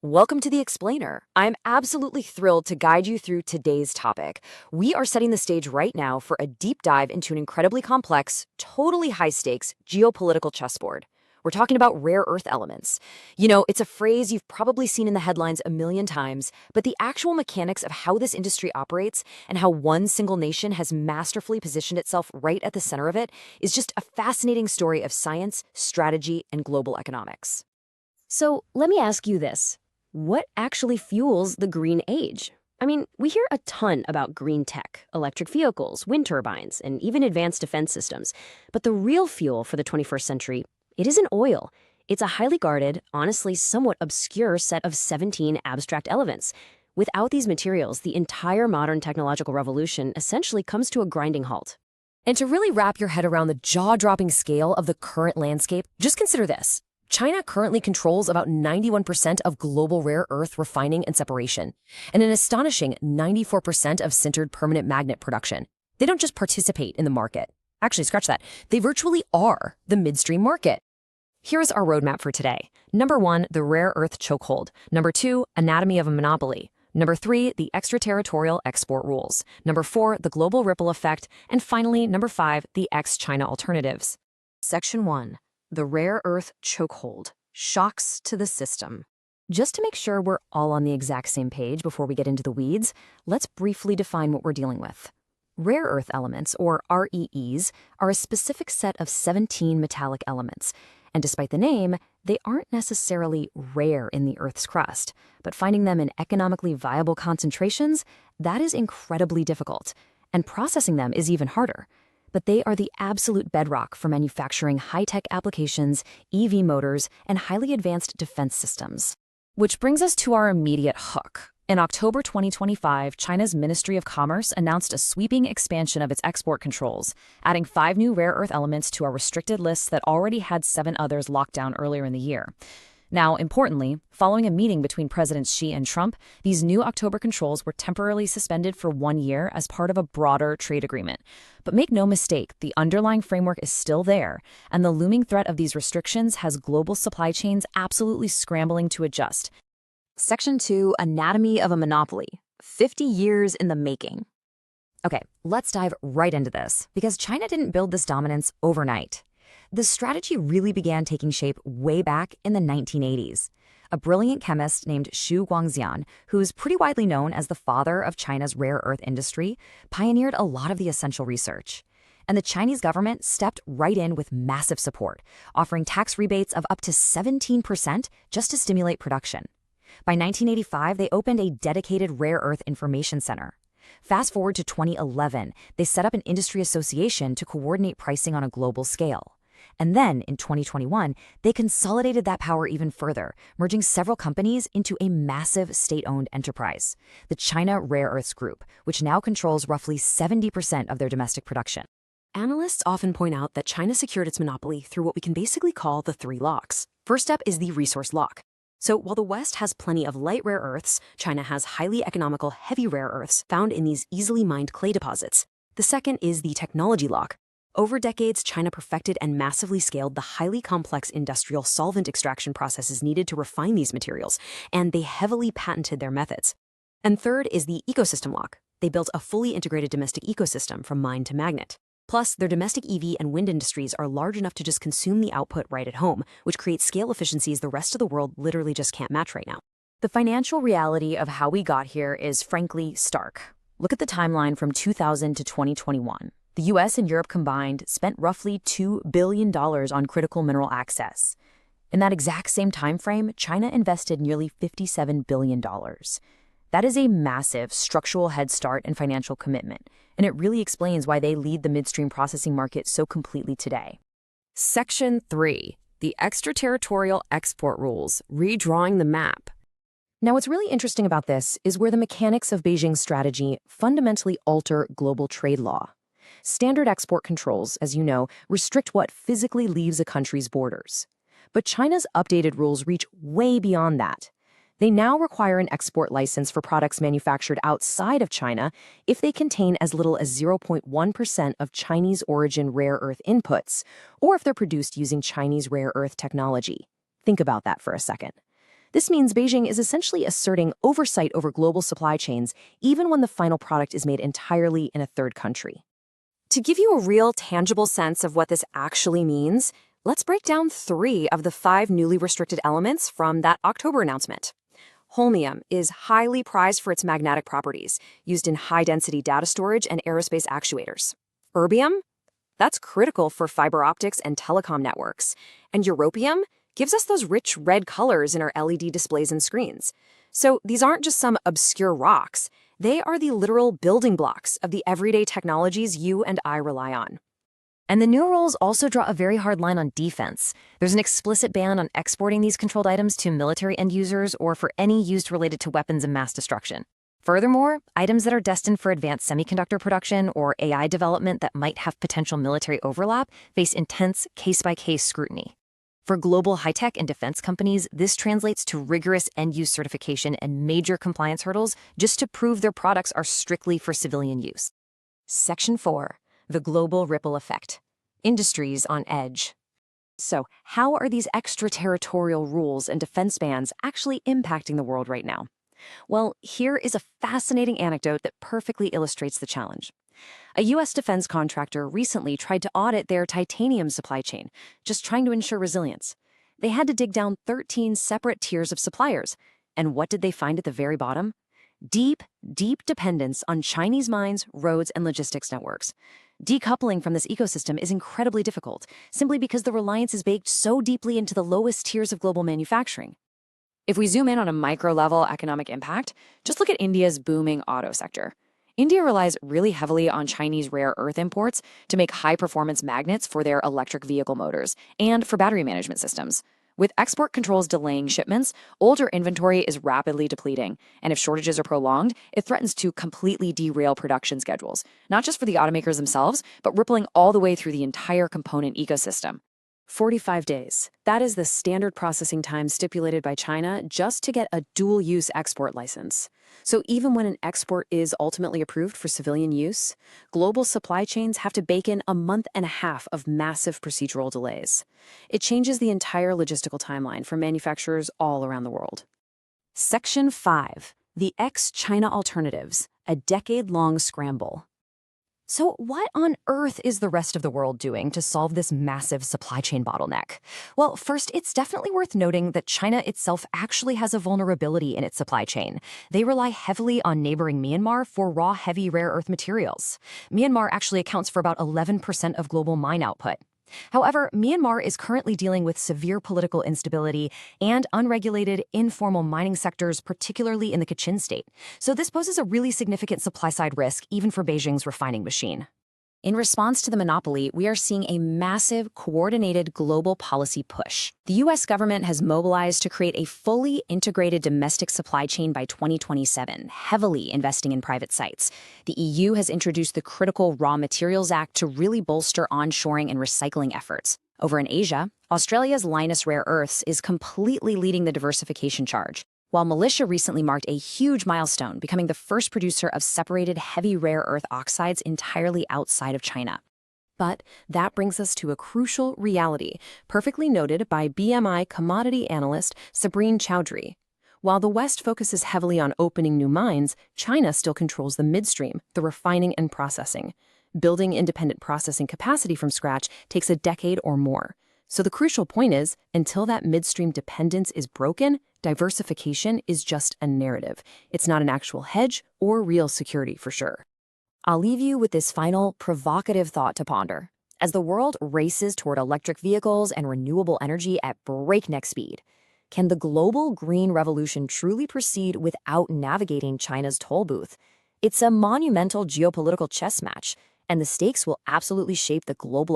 Welcome to The Explainer. I'm absolutely thrilled to guide you through today's topic. We are setting the stage right now for a deep dive into an incredibly complex, totally high stakes geopolitical chessboard. We're talking about rare earth elements. It's a phrase you've probably seen in the headlines a million times, but the actual mechanics of how this industry operates and how one single nation has masterfully positioned itself right at the center of it is just a fascinating story of science, strategy, and global economics. So let me ask you this. What actually fuels the green age? I mean, we hear a ton about green tech, electric vehicles, wind turbines, and even advanced defense systems. But the real fuel for the 21st century, it isn't oil. It's a highly guarded, honestly somewhat obscure set of 17 abstract elements. Without these materials, the entire modern technological revolution essentially comes to a grinding halt. And to really wrap your head around the jaw-dropping scale of the current landscape, just consider this. China currently controls about 91% of global rare earth refining and separation, and an astonishing 94% of sintered permanent magnet production. They don't just participate in the market. Actually, scratch that. They virtually are the midstream market. Here's our roadmap for today. Number 1, the rare earth chokehold. Number 2, anatomy of a monopoly. Number 3, the extraterritorial export rules. Number 4, the global ripple effect. And finally, number 5, the ex-China alternatives. Section 1. The rare earth chokehold, shocks to the system. Just to make sure we're all on the exact same page before we get into the weeds, let's briefly define what we're dealing with. Rare earth elements, or REEs, are a specific set of 17 metallic elements. And despite the name, they aren't necessarily rare in the Earth's crust. But finding them in economically viable concentrations, that is incredibly difficult. And processing them is even harder. But they are the absolute bedrock for manufacturing high-tech applications, EV motors, and highly advanced defense systems. Which brings us to our immediate hook. In October 2025, China's Ministry of Commerce announced a sweeping expansion of its export controls, adding 5 new rare earth elements to a restricted list that already had 7 others locked down earlier in the year. Now, importantly, following a meeting between Presidents Xi and Trump, these new October controls were temporarily suspended for 1 year as part of a broader trade agreement. But make no mistake, the underlying framework is still there, and the looming threat of these restrictions has global supply chains absolutely scrambling to adjust. Section 2, anatomy of a monopoly. 50 years in the making. Okay, let's dive right into this, because China didn't build this dominance overnight. The strategy really began taking shape way back in the 1980s. A brilliant chemist named Xu Guangxian, who's pretty widely known as the father of China's rare earth industry, pioneered a lot of the essential research. And the Chinese government stepped right in with massive support, offering tax rebates of up to 17% just to stimulate production. By 1985, they opened a dedicated rare earth information center. Fast forward to 2011, they set up an industry association to coordinate pricing on a global scale. And then, in 2021, they consolidated that power even further, merging several companies into a massive state-owned enterprise, the China Rare Earths Group, which now controls roughly 70% of their domestic production. Analysts often point out that China secured its monopoly through what we can basically call the 3 locks. First up is the resource lock. So while the West has plenty of light rare earths, China has highly economical heavy rare earths found in these easily mined clay deposits. The second is the technology lock. Over decades, China perfected and massively scaled the highly complex industrial solvent extraction processes needed to refine these materials, and they heavily patented their methods. And third is the ecosystem lock. They built a fully integrated domestic ecosystem from mine to magnet. Plus, their domestic EV and wind industries are large enough to just consume the output right at home, which creates scale efficiencies the rest of the world literally just can't match right now. The financial reality of how we got here is frankly stark. Look at the timeline from 2000 to 2021. The US and Europe combined spent roughly $2 billion on critical mineral access. In that exact same time frame, China invested nearly $57 billion. That is a massive structural head start and financial commitment, and it really explains why they lead the midstream processing market so completely today. Section 3. The extraterritorial export rules, redrawing the map. Now, what's really interesting about this is where the mechanics of Beijing's strategy fundamentally alter global trade law. Standard export controls, as you know, restrict what physically leaves a country's borders. But China's updated rules reach way beyond that. They now require an export license for products manufactured outside of China if they contain as little as 0.1% of Chinese origin rare earth inputs, or if they're produced using Chinese rare earth technology. Think about that for a second. This means Beijing is essentially asserting oversight over global supply chains, even when the final product is made entirely in a third country. To give you a real, tangible sense of what this actually means, let's break down 3 of the 5 newly restricted elements from that October announcement. Holmium is highly prized for its magnetic properties, used in high-density data storage and aerospace actuators. Erbium? That's critical for fiber optics and telecom networks. And europium gives us those rich red colors in our LED displays and screens. So these aren't just some obscure rocks. They are the literal building blocks of the everyday technologies you and I rely on. And the new rules also draw a very hard line on defense. There's an explicit ban on exporting these controlled items to military end users or for any use related to weapons of mass destruction. Furthermore, items that are destined for advanced semiconductor production or AI development that might have potential military overlap face intense case-by-case scrutiny. For global high-tech and defense companies, this translates to rigorous end-use certification and major compliance hurdles just to prove their products are strictly for civilian use. Section 4. The global ripple effect. Industries on edge. So, how are these extraterritorial rules and defense bans actually impacting the world right now? Well, here is a fascinating anecdote that perfectly illustrates the challenge. A U.S. defense contractor recently tried to audit their titanium supply chain, just trying to ensure resilience. They had to dig down 13 separate tiers of suppliers. And what did they find at the very bottom? Deep, deep dependence on Chinese mines, roads, and logistics networks. Decoupling from this ecosystem is incredibly difficult, simply because the reliance is baked so deeply into the lowest tiers of global manufacturing. If we zoom in on a micro-level economic impact, just look at India's booming auto sector. India relies really heavily on Chinese rare earth imports to make high-performance magnets for their electric vehicle motors and for battery management systems. With export controls delaying shipments, older inventory is rapidly depleting, and if shortages are prolonged, it threatens to completely derail production schedules, not just for the automakers themselves, but rippling all the way through the entire component ecosystem. 45 days. That is the standard processing time stipulated by China just to get a dual-use export license. So even when an export is ultimately approved for civilian use, global supply chains have to bake in a month and a half of massive procedural delays. It changes the entire logistical timeline for manufacturers all around the world. Section 5. The ex-China alternatives, a decade-long scramble. So what on earth is the rest of the world doing to solve this massive supply chain bottleneck? Well, first, it's definitely worth noting that China itself actually has a vulnerability in its supply chain. They rely heavily on neighboring Myanmar for raw heavy rare earth materials. Myanmar actually accounts for about 11% of global mine output. However, Myanmar is currently dealing with severe political instability and unregulated, informal mining sectors, particularly in the Kachin state. So this poses a really significant supply-side risk, even for Beijing's refining machine. In response to the monopoly, we are seeing a massive, coordinated global policy push. The U.S. government has mobilized to create a fully integrated domestic supply chain by 2027, heavily investing in private sites. The EU has introduced the Critical Raw Materials Act to really bolster onshoring and recycling efforts. Over in Asia, Australia's Lynas Rare Earths is completely leading the diversification charge, while Malaysia recently marked a huge milestone, becoming the first producer of separated heavy rare earth oxides entirely outside of China. But that brings us to a crucial reality, perfectly noted by BMI commodity analyst Sabrine Chowdhury. While the West focuses heavily on opening new mines, China still controls the midstream, the refining and processing. Building independent processing capacity from scratch takes a decade or more. So the crucial point is, until that midstream dependence is broken, diversification is just a narrative. It's not an actual hedge or real security for sure. I'll leave you with this final, provocative thought to ponder. As the world races toward electric vehicles and renewable energy at breakneck speed, can the global green revolution truly proceed without navigating China's toll booth? It's a monumental geopolitical chess match, and the stakes will absolutely shape the global